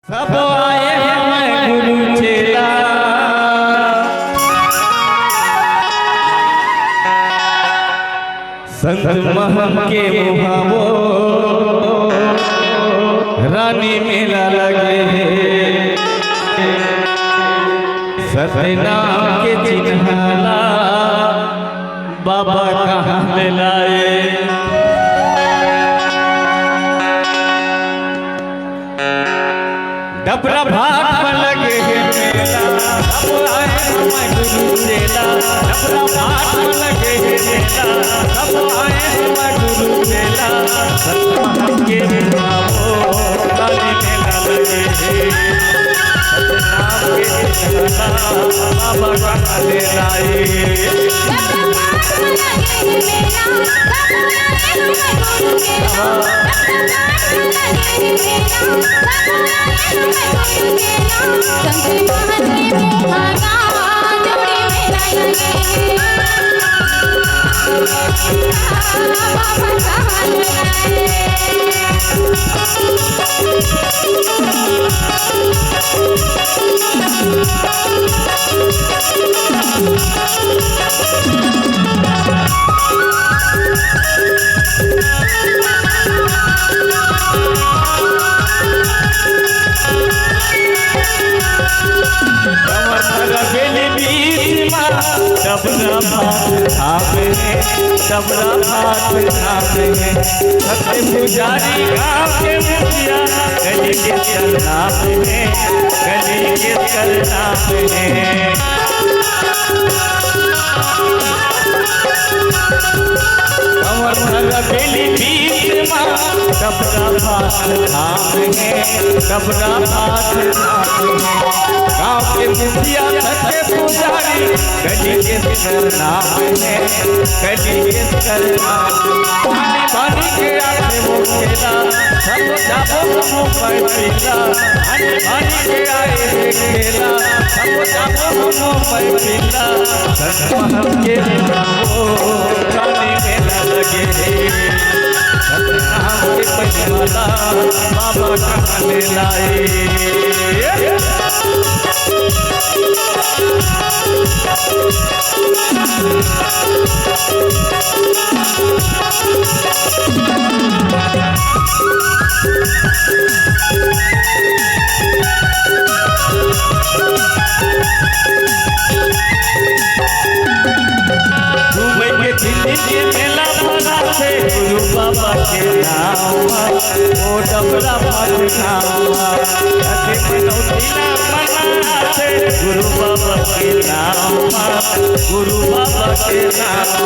सब आए हैं गुरु चेला, संत महम के मुहावो रानी मेला लगे, सतनाम के चिन्हाला बाबा कहाँ ले लाए। डबरा भाट पर लगे मेला, सब आए हम गुरु चेला। डबरा भाट पर लगे मेला, सब आए हम गुरु चेला। सतनाम के मुहावो रानी मेला लगे, सतनाम के चिन्हाला बाबा कहाँ ले लाए। डबरा भात खावे, डबरा भात खावे, सत्य पुजारी गाँव के मुखिया गली के चलना में, गली के चलना में। कमर बेली बीच माँ डबरा भात खावे, डबरा भात खावे, गाँव के मुखिया सत्य पुजारी गली के करना है, गली के करना। पानी पानी के आगे वो खेला, सब जाबो मुँह पर पीला। पानी पानी के आगे खेला, सब जाबो मुँह पर पीला। सतनाम के मुहावो रानी मेला लगे, सतनाम के पंचमाला बाबा कहाँ ले लाए। मेला भरा से गुरु बाबा के नाम, ओ डबरा भाट खावा, मना से गुरु बाबा के नाम, गुरु बाबा के नाम।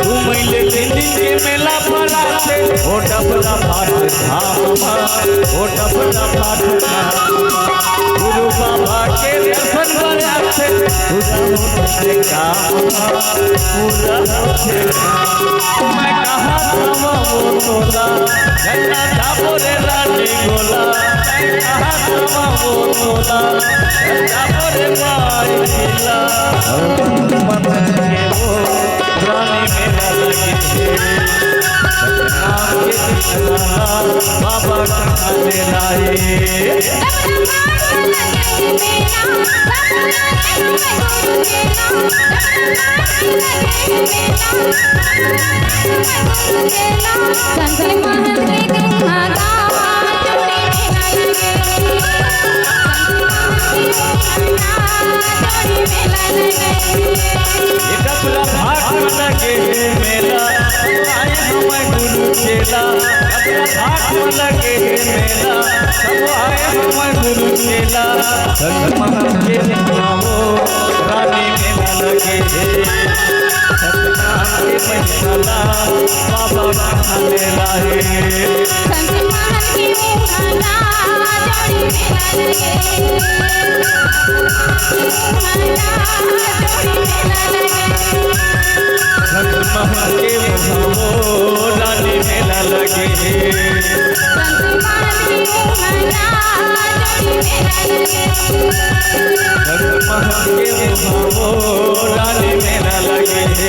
घूमैले दिल्ली के मेला भरा से ओ डबरा भाट खावा, ओ डबरा भाट खावा, गुरु बाबा के दर्शन बड़ा से पूरा होते काम, पूरा होते काम। मैं कहाँ था वो तोला, गंगा जाबो रे रानी गोला। मैं कहाँ था वो तोला, गंगा जाबो रे माई नीला। मदन के वो रानी मेला लगे, सतनाम के चिन्हाला बाबा कहाँ ले लाए। डबरा भाट लगे मेला, आए हम गुरु चेला। डबरा भाट लगे मेला, सब आए हम गुरु चेला। सतनाम के मुहावो रानी मेला लगे, सतनाम के पंचमाला बाबा कहाँ ले लाए। सतनाम के मुहावो रानी मेला लगे, सतनाम के मुहावो रानी मेला लगे।